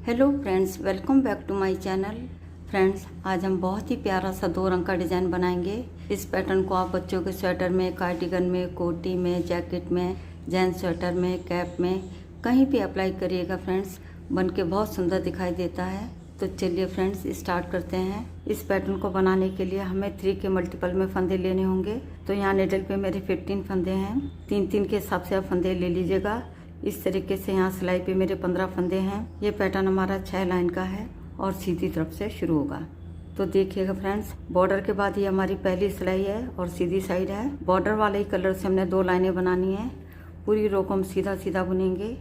Hello friends, welcome back to my channel. Friends, आज हम बहुत ही प्यारा सा 2 रंग का डिज़ाइन बनाएंगे। इस पैटर्न को आप बच्चों के स्वेटर में, कार्डिगन में, कोटी में, जैकेट में, जेंट्स स्वेटर में, कैप में कहीं भी अप्लाई करिएगा। फ्रेंड्स, बन के बहुत सुंदर दिखाई देता है। तो चलिए फ्रेंड्स, स्टार्ट करते हैं। इस पैटर्न को बनाने के लिए हमें 3 के मल्टीपल में फंदे लेने होंगे। तो यहाँ निडल पे मेरे 15 फंदे हैं। 3-3 के हिसाब से आप फंदे ले लीजिएगा। इस तरीके से यहाँ सिलाई पे मेरे 15 फंदे हैं। ये पैटर्न हमारा 6 लाइन का है और सीधी तरफ से शुरू होगा। तो देखिएगा फ्रेंड्स, बॉर्डर के बाद ये हमारी पहली सिलाई है और सीधी साइड है। बॉर्डर वाले ही कलर से हमने 2 लाइनें बनानी है। पूरी रो को हम सीधा सीधा बुनेंगे।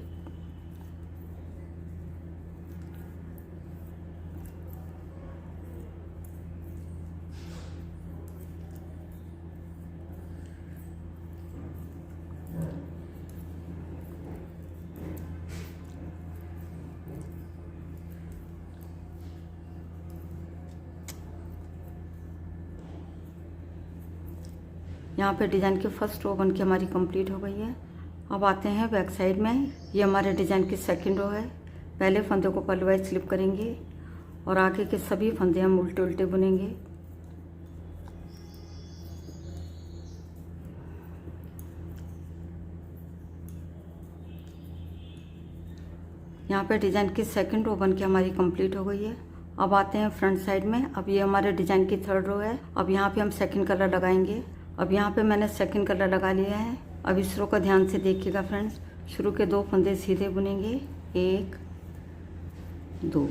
यहाँ पे डिज़ाइन की फर्स्ट रो बन के हमारी कंप्लीट हो गई है। अब आते हैं बैक साइड में। ये हमारे डिज़ाइन की सेकंड रो है। पहले फंदे को पल्लू वाइज स्लिप करेंगे और आगे के सभी फंदे हम उल्टे उल्टे बुनेंगे। यहाँ पे डिज़ाइन की सेकंड रो बन के हमारी कंप्लीट हो गई है। अब आते हैं फ्रंट साइड में। अब ये हमारे डिज़ाइन की थर्ड रो है। अब यहाँ पे हम सेकंड कलर लगाएंगे। अब यहाँ पे मैंने सेकंड कलर लगा लिया है। अब इस रो को ध्यान से देखिएगा फ्रेंड्स। शुरू के 2 फंदे सीधे बुनेंगे, 1 2।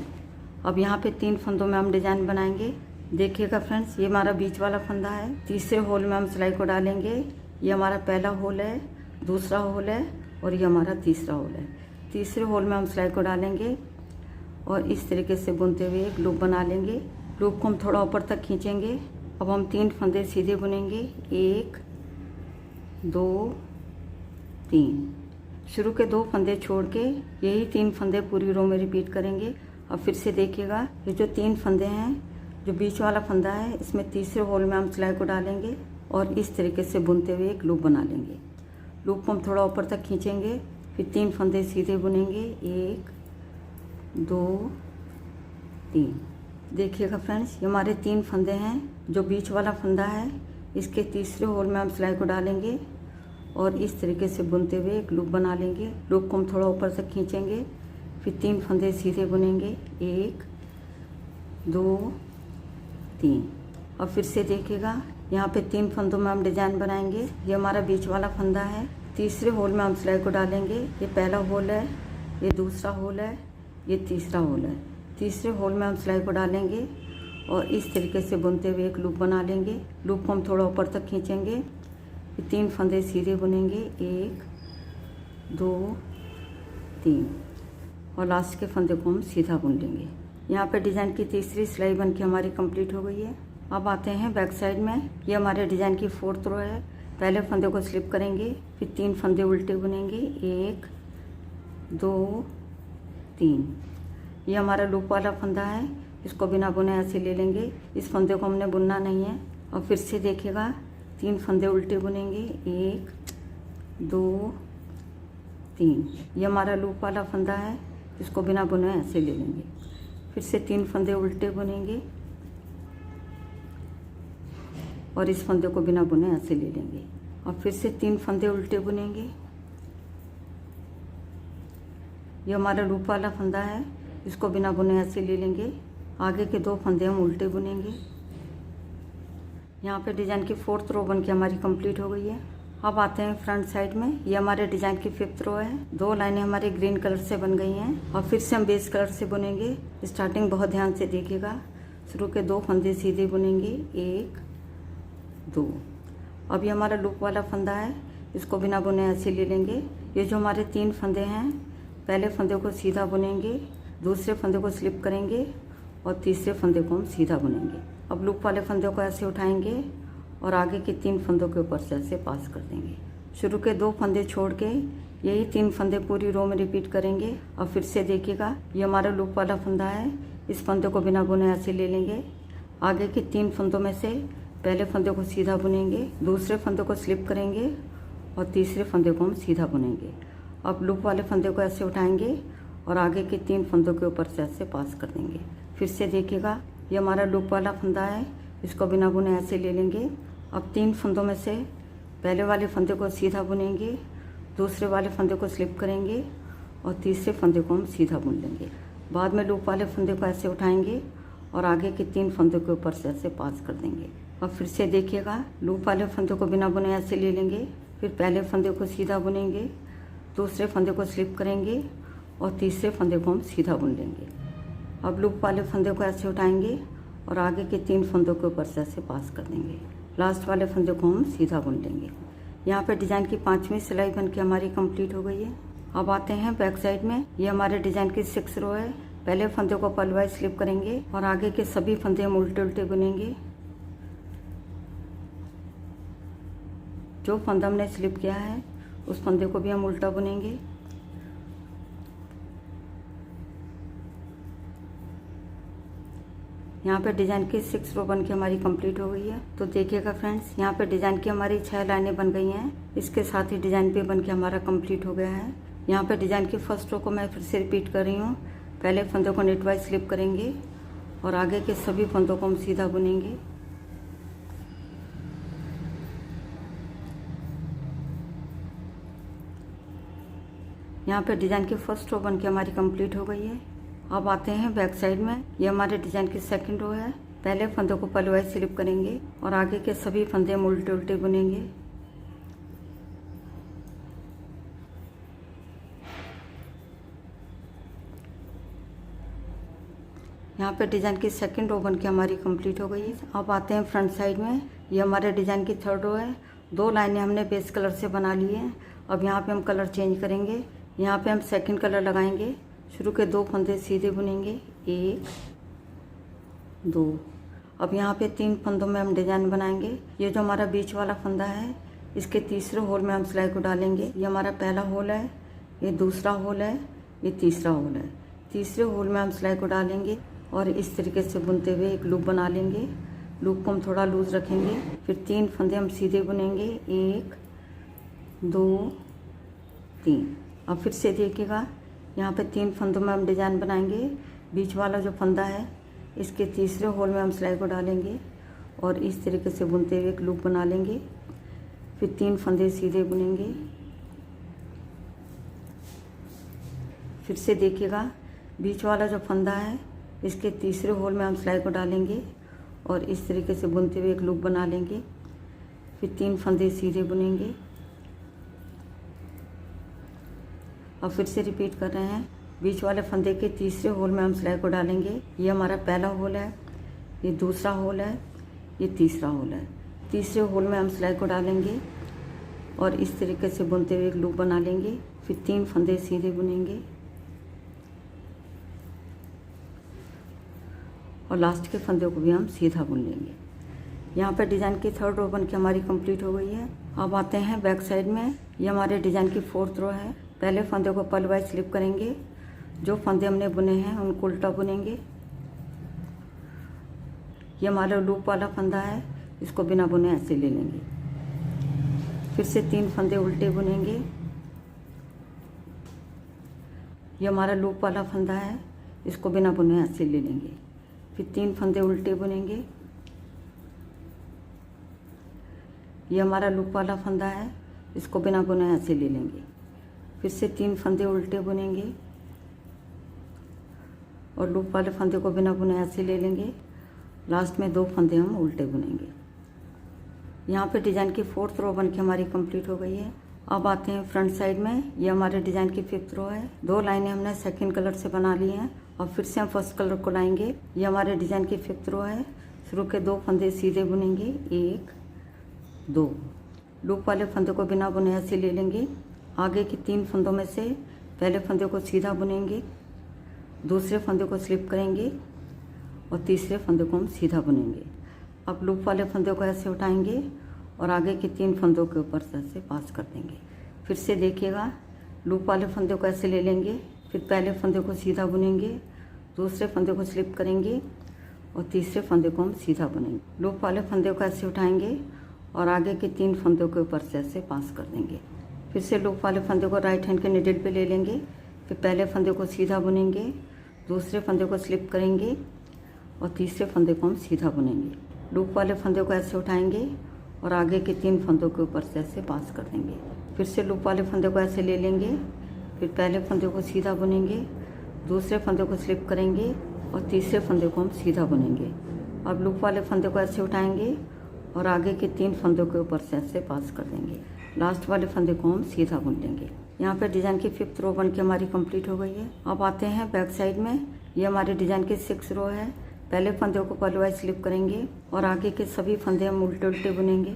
अब यहाँ पे 3 फंदों में हम डिज़ाइन बनाएंगे। देखिएगा फ्रेंड्स, ये हमारा बीच वाला फंदा है। तीसरे होल में हम सिलाई को डालेंगे। ये हमारा पहला होल है, दूसरा होल है और ये हमारा तीसरा होल है। तीसरे होल में हम सिलाई को डालेंगे और इस तरीके से बुनते हुए एक लूप बना लेंगे। लूप को हम थोड़ा ऊपर तक खींचेंगे। अब हम 3 फंदे सीधे बुनेंगे, 1 2 3। शुरू के 2 फंदे छोड़ के यही 3 फंदे पूरी रो में रिपीट करेंगे। अब फिर से देखिएगा, ये जो 3 फंदे हैं, जो बीच वाला फंदा है, इसमें तीसरे होल में हम सिलाई को डालेंगे और इस तरीके से बुनते हुए एक लूप बना लेंगे। लूप को हम थोड़ा ऊपर तक खींचेंगे, फिर 3 फंदे सीधे बुनेंगे, 1 2 3। देखिएगा फ्रेंड्स, ये हमारे 3 फंदे हैं। जो बीच वाला फंदा है, इसके तीसरे होल में हम सिलाई को डालेंगे और इस तरीके से बुनते हुए एक लूप बना लेंगे। लूप को हम थोड़ा ऊपर तक खींचेंगे, फिर 3 फंदे सीधे बुनेंगे, 1 2 3। और फिर से देखिएगा, यहाँ पे 3 फंदों में हम डिज़ाइन बनाएंगे। ये हमारा बीच वाला फंदा है। तीसरे होल में हम सिलाई को डालेंगे। ये पहला होल है, ये दूसरा होल है, ये तीसरा होल है। तीसरे होल में हम सिलाई को डालेंगे और इस तरीके से बुनते हुए एक लूप बना लेंगे। लूप को हम थोड़ा ऊपर तक खींचेंगे, फिर 3 फंदे सीधे बुनेंगे, 1 2 3 और लास्ट के फंदे को हम सीधा बुन लेंगे। यहाँ पे डिज़ाइन की तीसरी सिलाई बन के हमारी कंप्लीट हो गई है। अब आते हैं बैक साइड में। ये हमारे डिज़ाइन की 4th रो है। पहले फंदे को स्लिप करेंगे, फिर 3 फंदे उल्टे बुनेंगे, 1 2 3। ये हमारा लूप वाला फंदा है। इसको बिना बुने ऐसे ले लेंगे। इस फंदे को हमने बुनना नहीं है। और फिर से देखिएगा, 3 फंदे उल्टे बुनेंगे, 1 2 3। ये हमारा लूप वाला फंदा है। इसको बिना बुने ऐसे ले लेंगे। फिर से 3 फंदे उल्टे बुनेंगे और इस फंदे को बिना बुने ऐसे ले लेंगे। और फिर से 3 फंदे उल्टे बुनेंगे। ये हमारा लूप वाला फंदा है। इसको बिना बुने ऐसे ले लेंगे। आगे के 2 फंदे हम उल्टे बुनेंगे। यहाँ पे डिज़ाइन की 4th रो बन के हमारी कंप्लीट हो गई है। अब आते हैं फ्रंट साइड में। ये हमारे डिज़ाइन की 5th रो है। 2 लाइनें हमारे ग्रीन कलर से बन गई हैं और फिर से हम बेस कलर से बुनेंगे। स्टार्टिंग बहुत ध्यान से देखिएगा। शुरू के 2 फंदे सीधे बुनेंगे, 1 2। अब ये हमारा लूप वाला फंदा है। इसको बिना बुने ऐसे ले लेंगे। ये जो हमारे 3 फंदे हैं, पहले फंदे को सीधा बुनेंगे, दूसरे फंदे को स्लिप करेंगे और तीसरे फंदे को हम सीधा बुनेंगे। अब लूप वाले फंदे को ऐसे उठाएंगे और आगे के 3 फंदों के ऊपर से ऐसे पास कर देंगे। शुरू के 2 फंदे छोड़ के यही 3 फंदे पूरी रो में रिपीट करेंगे। और फिर से देखिएगा, ये हमारा लूप वाला फंदा है। इस फंदे को बिना बुने ऐसे ले लेंगे। आगे के 3 फंदों में से पहले फंदे को सीधा बुनेंगे, दूसरे फंदे को स्लिप करेंगे और तीसरे फंदे को हम सीधा बुनेंगे। अब लूप वाले फंदे को ऐसे उठाएंगे और आगे के 3 फंदों के ऊपर से ऐसे पास कर देंगे। फिर से देखिएगा, ये हमारा लूप वाला फंदा है, इसको बिना बुने ऐसे ले लेंगे। अब 3 फंदों में से पहले वाले फंदे को सीधा बुनेंगे, दूसरे वाले फंदे को स्लिप करेंगे और तीसरे फंदे को हम सीधा बुन लेंगे। बाद में लूप वाले फंदे को ऐसे उठाएंगे और आगे के 3 फंदों के ऊपर से ऐसे पास कर देंगे। अब फिर से देखिएगा, लूप वाले फंदे को बिना बुने ऐसे ले लेंगे, फिर पहले फंदे को सीधा बुनेंगे, दूसरे फंदे को स्लिप करेंगे और तीसरे फंदे को हम सीधा बुन लेंगे। अब लूप वाले फंदे को ऐसे उठाएंगे और आगे के 3 फंदों के ऊपर से ऐसे पास कर देंगे। लास्ट वाले फंदे को हम सीधा बुन लेंगे। यहाँ पे डिजाइन की 5वीं सिलाई बन के हमारी कंप्लीट हो गई है। अब आते हैं बैक साइड में। ये हमारे डिजाइन की 6 रो है। पहले फंदे को पलवाइज स्लिप करेंगे और आगे के सभी फंदे हम उल्टे उल्टे बुनेंगे। जो फंदा हमने स्लिप किया है उस फंदे को भी हम उल्टा बुनेंगे। यहाँ पे डिजाइन की 6 रो बन के हमारी कंप्लीट हो गई है। तो देखिएगा फ्रेंड्स, यहाँ पे डिजाइन की हमारी 6 लाइनें बन गई हैं। इसके साथ ही डिजाइन पे बन के हमारा कंप्लीट हो गया है। यहाँ पे डिजाइन की फर्स्ट रो को मैं फिर से रिपीट कर रही हूँ। पहले फंदे को नेट वाइज स्लिप करेंगे और आगे के सभी फंदों को हम सीधा बुनेंगे। यहाँ पे डिजाइन की फर्स्ट रो बन के हमारी कंप्लीट हो गई है। अब आते हैं बैक साइड में। ये हमारे डिजाइन की 2nd रो है। पहले फंदे को पलवाइज स्लिप करेंगे और आगे के सभी फंदे हम उल्टे उल्टे बुनेंगे। यहाँ पे डिजाइन की 2nd रो बन के हमारी कंप्लीट हो गई है। अब आते हैं फ्रंट साइड में। ये हमारे डिजाइन की 3rd रो है। 2 लाइनें हमने बेस कलर से बना ली हैं। अब यहाँ पे हम कलर चेंज करेंगे। यहाँ पे हम 2nd कलर लगाएंगे। शुरू के 2 फंदे सीधे बुनेंगे, 1 2। अब यहाँ पे 3 फंदों में हम डिजाइन बनाएंगे। ये जो हमारा बीच वाला फंदा है, इसके तीसरे होल में हम सिलाई को डालेंगे। ये हमारा पहला होल है, ये दूसरा होल है, ये तीसरा होल है। तीसरे होल में हम सिलाई को डालेंगे और इस तरीके से बुनते हुए एक लूप बना लेंगे। लूप को हम थोड़ा लूज रखेंगे। फिर 3 फंदे हम सीधे बुनेंगे, 1 2 3। अब फिर से देखिएगा, यहाँ पे 3 फंदों में हम डिजाइन बनाएंगे। बीच वाला जो फंदा है, इसके तीसरे होल में हम सिलाई को डालेंगे और इस तरीके से बुनते हुए एक लूप बना लेंगे। फिर 3 फंदे सीधे बुनेंगे। फिर से देखिएगा, बीच वाला जो फंदा है, इसके तीसरे होल में हम सिलाई को डालेंगे और इस तरीके से बुनते हुए एक लूप बना लेंगे। फिर 3 फंदे सीधे बुनेंगे। अब फिर से रिपीट कर रहे हैं। बीच वाले फंदे के तीसरे होल में हम सिलाई को डालेंगे। ये हमारा पहला होल है, ये दूसरा होल है, ये तीसरा होल है। तीसरे होल में हम सिलाई को डालेंगे और इस तरीके से बुनते हुए एक लूप बना लेंगे। फिर 3 फंदे सीधे बुनेंगे और लास्ट के फंदे को भी हम सीधा बुन लेंगे। यहाँ पर डिजाइन की 3rd रो बन के हमारी कंप्लीट हो गई है। अब आते हैं बैक साइड में। ये हमारे डिजाइन की 4th रो है। पहले फंदे को पलवाइज स्लिप करेंगे। जो फंदे हमने बुने हैं उनको उल्टा बुनेंगे। ये हमारा लूप वाला फंदा है, इसको बिना बुने ऐसे ले लेंगे। फिर से 3 फंदे उल्टे बुनेंगे। ये हमारा लूप वाला फंदा है, इसको बिना बुने ऐसे ले लेंगे। फिर 3 फंदे उल्टे बुनेंगे। ये हमारा लूप वाला फंदा है, इसको बिना बुने ऐसे ले लेंगे। फिर से 3 फंदे उल्टे बुनेंगे और लूप वाले फंदे को बिना बुने ऐसे ले लेंगे। लास्ट में 2 फंदे हम उल्टे बुनेंगे। यहाँ पे डिजाइन की 4th रो बन के हमारी कंप्लीट हो गई है। अब आते हैं फ्रंट साइड में। ये हमारे डिजाइन की 5th रो है। 2 लाइनें हमने 2nd कलर से बना ली हैं और फिर से हम 1st कलर को लाएंगे। ये हमारे डिजाइन की 5th रो है। शुरू के 2 फंदे सीधे बुनेंगे, 1 2। लूप वाले फंदे को बिना बुने ऐसे ले लेंगे। आगे के 3 फंदों में से पहले फंदे को सीधा बुनेंगे, दूसरे फंदे को स्लिप करेंगे और तीसरे फंदे को हम सीधा बुनेंगे। अब लूप वाले फंदे को ऐसे उठाएंगे और आगे के 3 फंदों के ऊपर से ऐसे पास कर देंगे। फिर से देखिएगा, लूप वाले फंदे को ऐसे ले लेंगे। फिर पहले फंदे को सीधा बुनेंगे, दूसरे फंदे को स्लिप करेंगे और तीसरे फंदे को हम सीधा बुनेंगे। लूप वाले फंदे को ऐसे उठाएंगे और आगे के 3 फंदों के ऊपर से ऐसे पास कर देंगे। फिर से लूप वाले फंदे को राइट हैंड के निडल पे ले लेंगे। फिर पहले फंदे को सीधा बुनेंगे, दूसरे फंदे को स्लिप करेंगे और तीसरे फंदे को हम सीधा बुनेंगे। लूप वाले फंदे को ऐसे उठाएंगे और आगे के 3 फंदों के ऊपर से ऐसे पास कर देंगे। फिर से लूप वाले फंदे को ऐसे ले लेंगे, फिर पहले फंदे को सीधा बुनेंगे, दूसरे फंदे को स्लिप करेंगे और तीसरे फंदे को हम सीधा बुनेंगे। अब लूप वाले फंदे को ऐसे उठाएंगे और आगे के 3 फंदों के ऊपर से ऐसे पास कर देंगे। लास्ट वाले फंदे को हम सीधा बुन लेंगे। यहाँ पे डिज़ाइन की 5th रो बन के हमारी कंप्लीट हो गई है। अब आते हैं बैक साइड में। ये हमारे डिज़ाइन की 6th रो है। पहले फंदे को पलवाई स्लिप करेंगे और आगे के सभी फंदे हम उल्टे उल्टे बुनेंगे।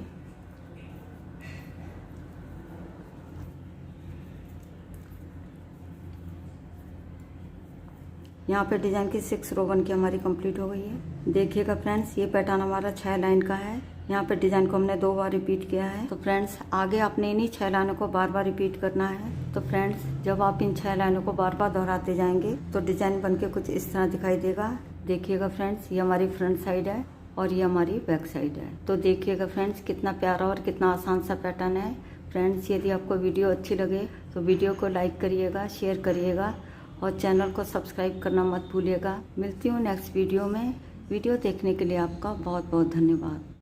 यहाँ पे डिज़ाइन की 6 रो बन के हमारी कंप्लीट हो गई है। देखिएगा फ्रेंड्स, ये पैटर्न हमारा 6 लाइन का है। यहाँ पे डिज़ाइन को हमने 2 बार रिपीट किया है। तो फ्रेंड्स, आगे आपने इन्हीं 6 लाइनों को बार बार रिपीट करना है। तो फ्रेंड्स, जब आप इन 6 लाइनों को बार बार दोहराते जाएंगे तो डिज़ाइन बन के कुछ इस तरह दिखाई देगा। देखिएगा फ्रेंड्स, ये हमारी फ्रंट साइड है और ये हमारी बैक साइड है। तो देखिएगा फ्रेंड्स, कितना प्यारा और कितना आसान सा पैटर्न है। फ्रेंड्स, यदि आपको वीडियो अच्छी लगे तो वीडियो को लाइक करिएगा, शेयर करिएगा और चैनल को सब्सक्राइब करना मत भूलिएगा। मिलती हूँ नेक्स्ट वीडियो में। वीडियो देखने के लिए आपका बहुत बहुत धन्यवाद।